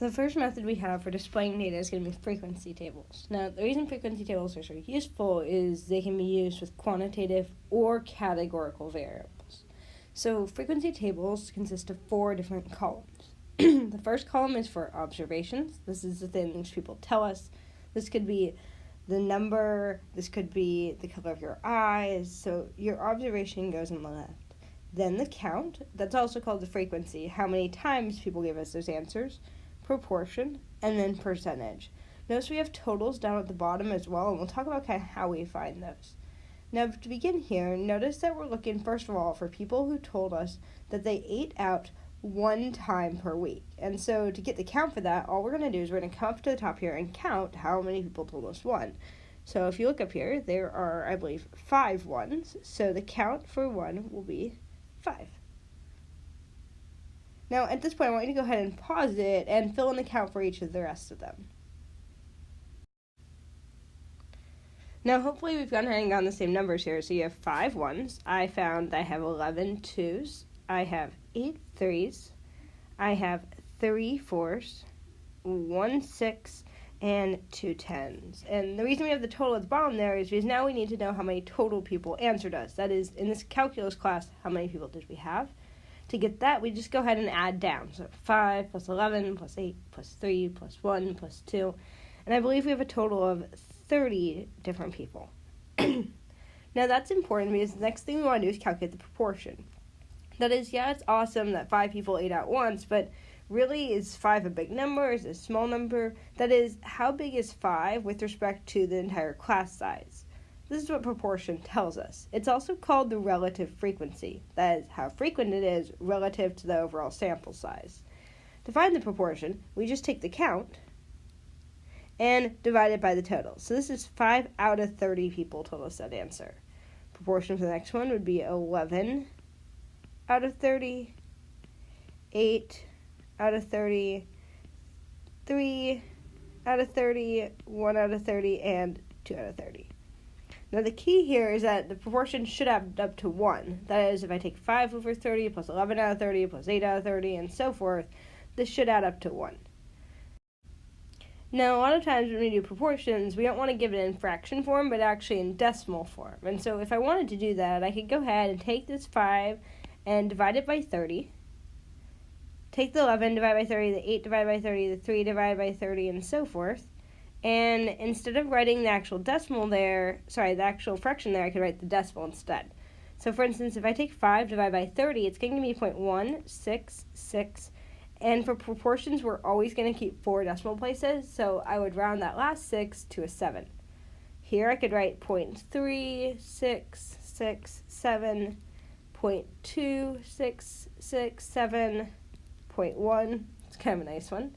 The first method we have for displaying data is going to be frequency tables. Now, the reason frequency tables are so useful is they can be used with quantitative or categorical variables. So frequency tables consist of 4 different columns. The first column is for observations. This is the things people tell us. This could be the number, this could be the color of your eyes, so your observation goes on the left. Then the count, that's also called the frequency, how many times people give us those answers, proportion, and then percentage. Notice we have totals down at the bottom as well, and we'll talk about kind of how we find those. Now, to begin here, notice that we're looking, first of all, for people who told us that they ate out 1 time per week. And so to get the count for that, all we're going to do is we're going to come up to the top here and count how many people told us 1. So if you look up here, there are, I believe, 5 ones. So the count for 1 will be 5. Now, at this point, I want you to go ahead and pause it and fill in the count for each of the rest of them. Now, hopefully we've gone ahead and gotten the same numbers here. So you have 5 ones. I found I have 11 twos. I have 8 threes. I have 3 fours, 1 6, and 2 10s. And the reason we have the total at the bottom there is because now we need to know how many total people answered us. That is, in this calculus class, how many people did we have? To get that, we just go ahead and add down. So 5 plus 11 plus 8 plus 3 plus 1 plus 2. And I believe we have a total of 30 different people. Now that's important because the next thing we want to do is calculate the proportion. That is, yeah, it's awesome that 5 people ate out once, but really, is 5 a big number? Is it a small number? That is, how big is 5 with respect to the entire class size? This is what proportion tells us. It's also called the relative frequency. That is, how frequent it is relative to the overall sample size. To find the proportion, we just take the count and divide it by the total. So this is 5 out of 30 people told us that answer. Proportion for the next one would be 11 out of 30, 8 out of 30, 3 out of 30, 1 out of 30, and 2 out of 30. Now the key here is that the proportion should add up to 1. That is, if I take 5 over 30 plus 11 out of 30 plus 8 out of 30 and so forth, this should add up to 1. Now, a lot of times when we do proportions, we don't want to give it in fraction form, but actually in decimal form. And so if I wanted to do that, I could go ahead and take this 5 and divide it by 30. Take the 11, divide by 30, the 8 divide by 30, the 3 divide by 30, and so forth. And instead of writing the actual decimal there, the actual fraction there, I could write the decimal instead. So for instance, if I take 5 divided by 30, it's going to be 0.166. And for proportions, we're always going to keep 4 decimal places, so I would round that last 6 to a 7. Here I could write 0.3667, 0.2667.1, it's kind of a nice one,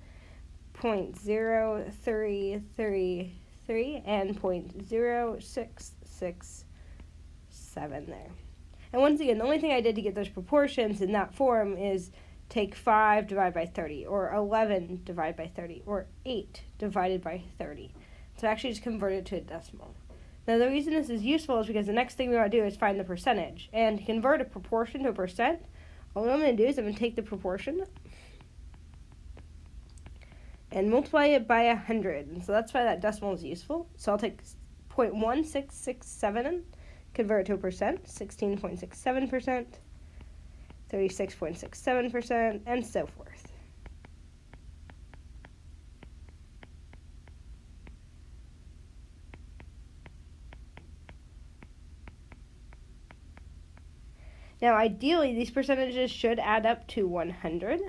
0.0333, and 0.0667 there. And once again, the only thing I did to get those proportions in that form is take 5 divided by 30, or 11 divided by 30, or 8 divided by 30. So actually just convert it to a decimal. Now the reason this is useful is because the next thing we want to do is find the percentage. And to convert a proportion to a percent, all I'm going to do is I'm going to take the proportion and multiply it by 100. And so that's why that decimal is useful. So I'll take 0.1667, convert it to a percent, 16.67%. 36.67%, and so forth. Now, ideally, these percentages should add up to 100.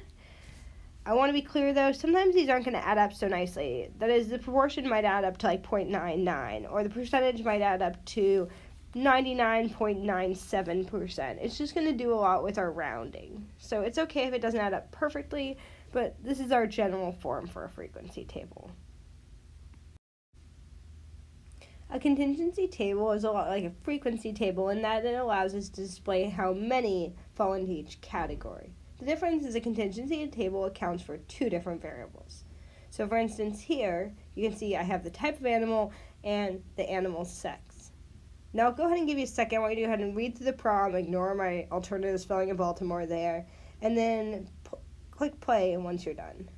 I want to be clear, though, sometimes these aren't going to add up so nicely. That is, the proportion might add up to like 0.99, or the percentage might add up to 99.97%. It's just going to do a lot with our rounding. So it's okay if it doesn't add up perfectly, but this is our general form for a frequency table. A contingency table is a lot like a frequency table in that it allows us to display how many fall into each category. The difference is a contingency table accounts for 2 different variables. So for instance here, you can see I have the type of animal and the animal's sex. Now, I'll go ahead and give you a second. I want you to go ahead and read through the problem, ignore my alternative spelling of Baltimore there, and then click play once you're done.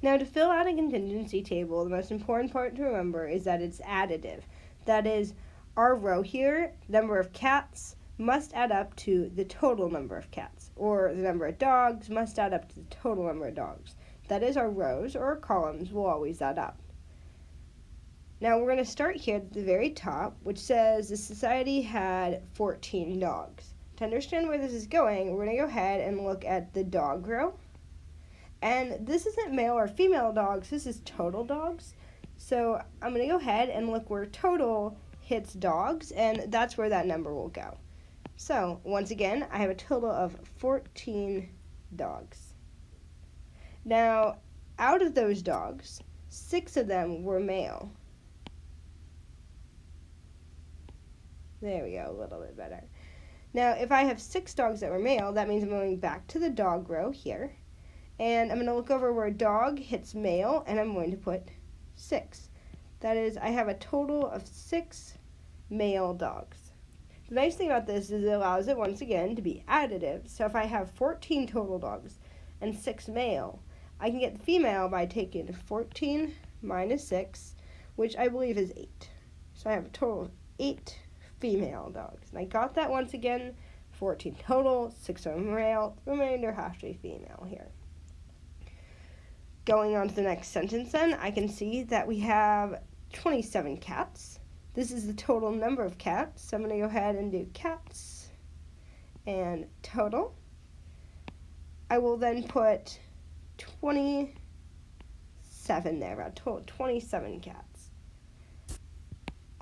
Now, to fill out a contingency table, the most important part to remember is that it's additive. That is, our row here, number of cats, must add up to the total number of cats, or the number of dogs must add up to the total number of dogs. That is, our rows or our columns will always add up. Now we're going to start here at the very top, which says the society had 14 dogs. To understand where this is going, we're going to go ahead and look at the dog row. And this isn't male or female dogs, this is total dogs. So I'm going to go ahead and look where total hits dogs, and that's where that number will go. So, once again, I have a total of 14 dogs. Now, out of those dogs, 6 of them were male. There we go, a little bit better. Now, if I have 6 dogs that were male, that means I'm going back to the dog row here. And I'm going to look over where dog hits male, and I'm going to put 6. That is, I have a total of 6 male dogs. The nice thing about this is it allows it, once again, to be additive. So if I have 14 total dogs and 6 male, I can get the female by taking 14 minus 6, which I believe is 8. So I have a total of 8 female dogs. And I got that once again, 14 total, 6 are male, the remainder has to be female here. Going on to the next sentence then, I can see that we have 27 cats. This is the total number of cats, so I'm going to go ahead and do cats and total. I will then put 27 there, a total of 27 cats.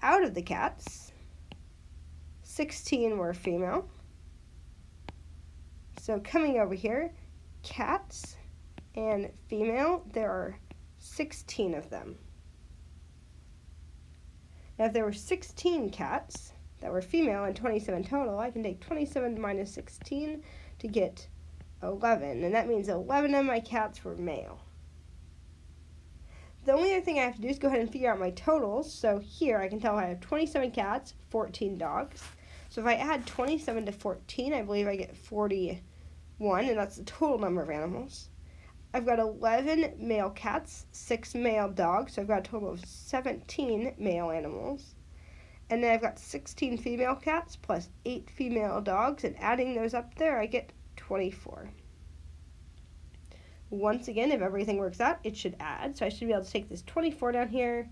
Out of the cats, 16 were female. So coming over here, cats and female, there are 16 of them. Now, if there were 16 cats that were female and 27 total, I can take 27 minus 16 to get 11, and that means 11 of my cats were male. The only other thing I have to do is go ahead and figure out my totals. So here I can tell I have 27 cats, 14 dogs. So if I add 27 to 14, I believe I get 41, and that's the total number of animals. I've got 11 male cats, 6 male dogs, so I've got a total of 17 male animals. And then I've got 16 female cats plus 8 female dogs, and adding those up there, I get 24. Once again, if everything works out, it should add. So I should be able to take this 24 down here,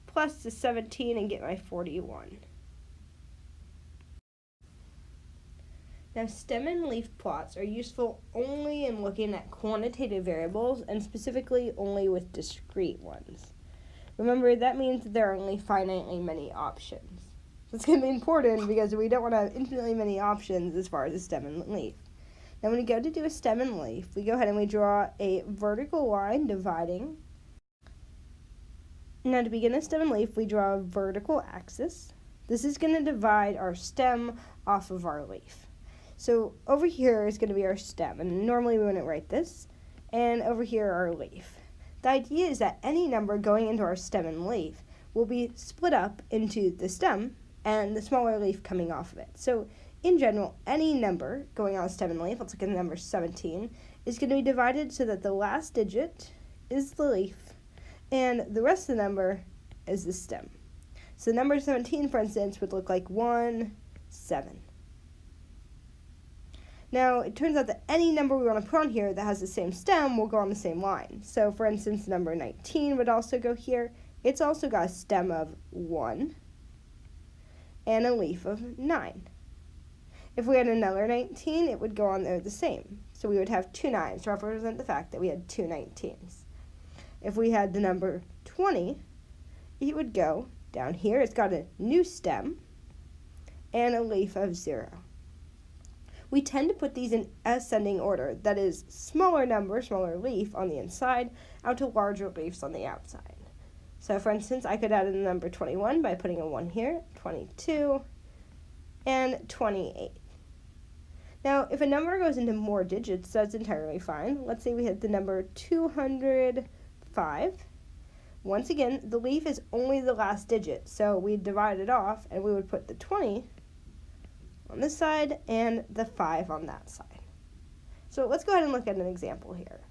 plus the 17, and get my 41. Now, stem and leaf plots are useful only in looking at quantitative variables, and specifically only with discrete ones. Remember, that means that there are only finitely many options. That's going to be important because we don't want to have infinitely many options as far as a stem and leaf. Now, when we go to do a stem and leaf, we go ahead and we draw a vertical line dividing. Now, to begin a stem and leaf, we draw a vertical axis. This is going to divide our stem off of our leaf. So over here is going to be our stem, and normally we wouldn't write this, and over here our leaf. The idea is that any number going into our stem and leaf will be split up into the stem and the smaller leaf coming off of it. So in general, any number going on a stem and leaf, let's look at the number 17, is going to be divided so that the last digit is the leaf and the rest of the number is the stem. So the number 17, for instance, would look like 1, 7. Now, it turns out that any number we want to put on here that has the same stem will go on the same line. So, for instance, number 19 would also go here. It's also got a stem of 1 and a leaf of 9. If we had another 19, it would go on there the same. So we would have 2 9s to represent the fact that we had 2 19s. If we had the number 20, it would go down here. It's got a new stem and a leaf of 0. We tend to put these in ascending order, that is, smaller number, smaller leaf on the inside, out to larger leaves on the outside. So, for instance, I could add in the number 21 by putting a 1 here, 22, and 28. Now, if a number goes into more digits, that's entirely fine. Let's say we hit the number 205. Once again, the leaf is only the last digit, so we'd divide it off, and we would put the 20 on this side and the 5 on that side. So let's go ahead and look at an example here.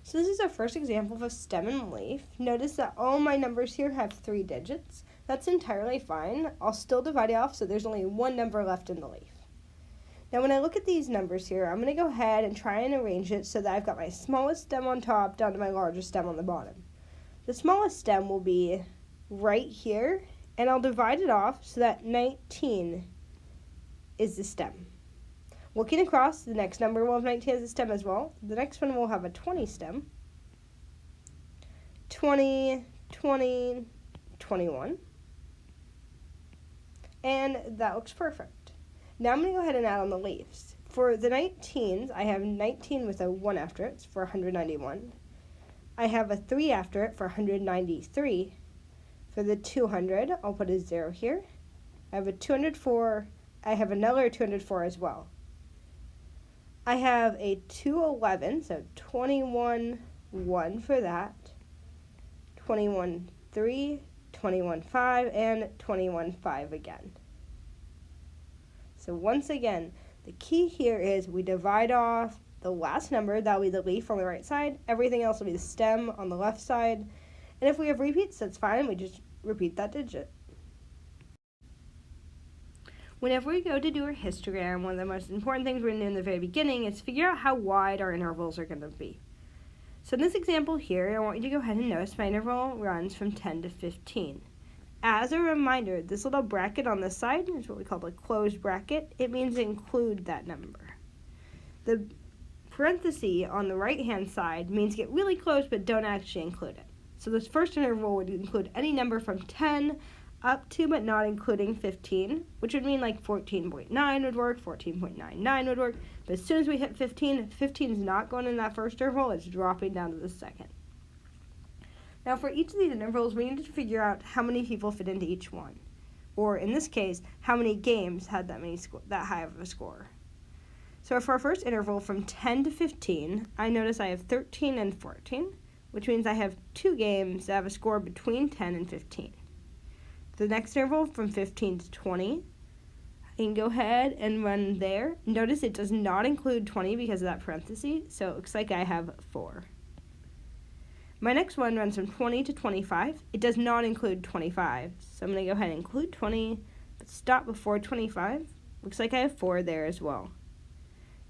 So this is our first example of a stem and leaf. Notice that all my numbers here have 3 digits. That's entirely fine. I'll still divide it off so there's only one number left in the leaf. Now when I look at these numbers here, I'm going to go ahead and try and arrange it so that I've got my smallest stem on top down to my largest stem on the bottom. The smallest stem will be right here, and I'll divide it off so that 19 is the stem. Looking across, the next number will have 19 as a stem as well. The next one will have a 20 stem. 20, 20, 21. And that looks perfect. Now I'm going to go ahead and add on the leaves. For the 19s, I have 19 with a 1 after it for 191. I have a 3 after it for 193. For the 200, I'll put a 0 here. I have a 204. I have another 204 as well. I have a 211, so 21, 1 for that, 21, 3, 21, 5, and 21, 5 again. So once again, the key here is we divide off the last number, that'll be the leaf on the right side, everything else will be the stem on the left side, and if we have repeats, that's fine, we just repeat that digit. Whenever we go to do our histogram, one of the most important things we're going to do in the very beginning is figure out how wide our intervals are going to be. So in this example here, I want you to go ahead and notice my interval runs from 10 to 15. As a reminder, this little bracket on this side is what we call the closed bracket. It means include that number. The parenthesis on the right-hand side means get really close but don't actually include it. So this first interval would include any number from 10 up to but not including 15, which would mean like 14.9 would work, 14.99 would work, but as soon as we hit 15, 15 is not going in that first interval, it's dropping down to the second. Now for each of these intervals, we need to figure out how many people fit into each one, or in this case, how many games had that high of a score. So for our first interval from 10 to 15, I notice I have 13 and 14, which means I have 2 games that have a score between 10 and 15. The next interval from 15 to 20, I can go ahead and run there. Notice it does not include 20 because of that parenthesis, so it looks like I have 4. My next one runs from 20 to 25. It does not include 25, so I'm going to go ahead and include 20, but stop before 25. Looks like I have 4 there as well.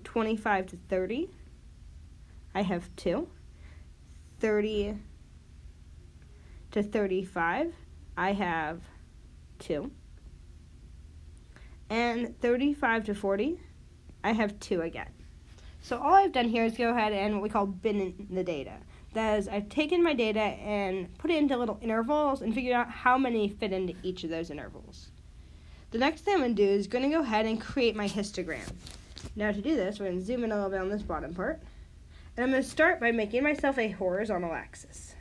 25 to 30, I have 2. 30 to 35, I have 2. And 35 to 40, I have 2 again. So all I've done here is go ahead and what we call bin in the data. That is, I've taken my data and put it into little intervals and figured out how many fit into each of those intervals. The next thing I'm going to do is going to go ahead and create my histogram. Now to do this, we're going to zoom in a little bit on this bottom part. And I'm going to start by making myself a horizontal axis.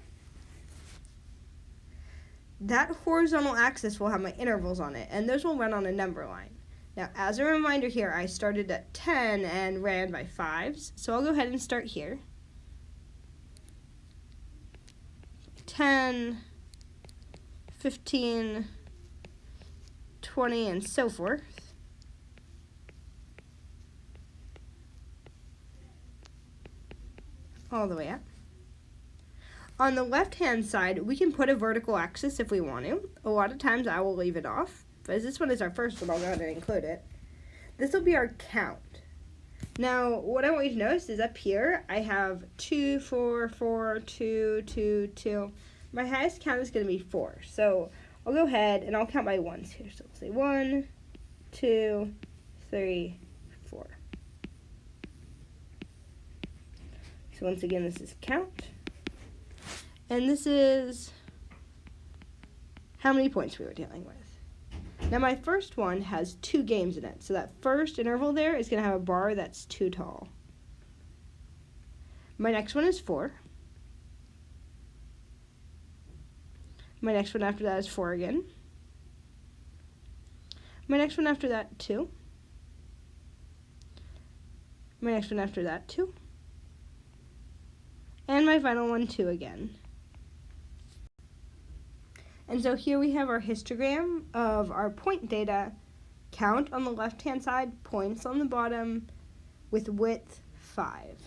That horizontal axis will have my intervals on it, and those will run on a number line. Now, as a reminder here, I started at 10 and ran by 5s, so I'll go ahead and start here. 10, 15, 20, and so forth. All the way up. On the left-hand side, we can put a vertical axis if we want to. A lot of times I will leave it off, but as this one is our first one, I'll go ahead and include it. This will be our count. Now, what I want you to notice is up here, I have 2, 4, 4, 2, 2, 2. My highest count is going to be 4. So I'll go ahead and I'll count by ones here. So we'll say 1, 2, 3, 4. So once again, this is count. And this is how many points we were dealing with. Now my first one has 2 games in it. So that first interval there is going to have a bar that's 2 tall. My next one is 4. My next one after that is 4 again. My next one after that, 2. My next one after that, 2. And my final one, 2 again. And so here we have our histogram of our point data, count on the left-hand side, points on the bottom, with width 5.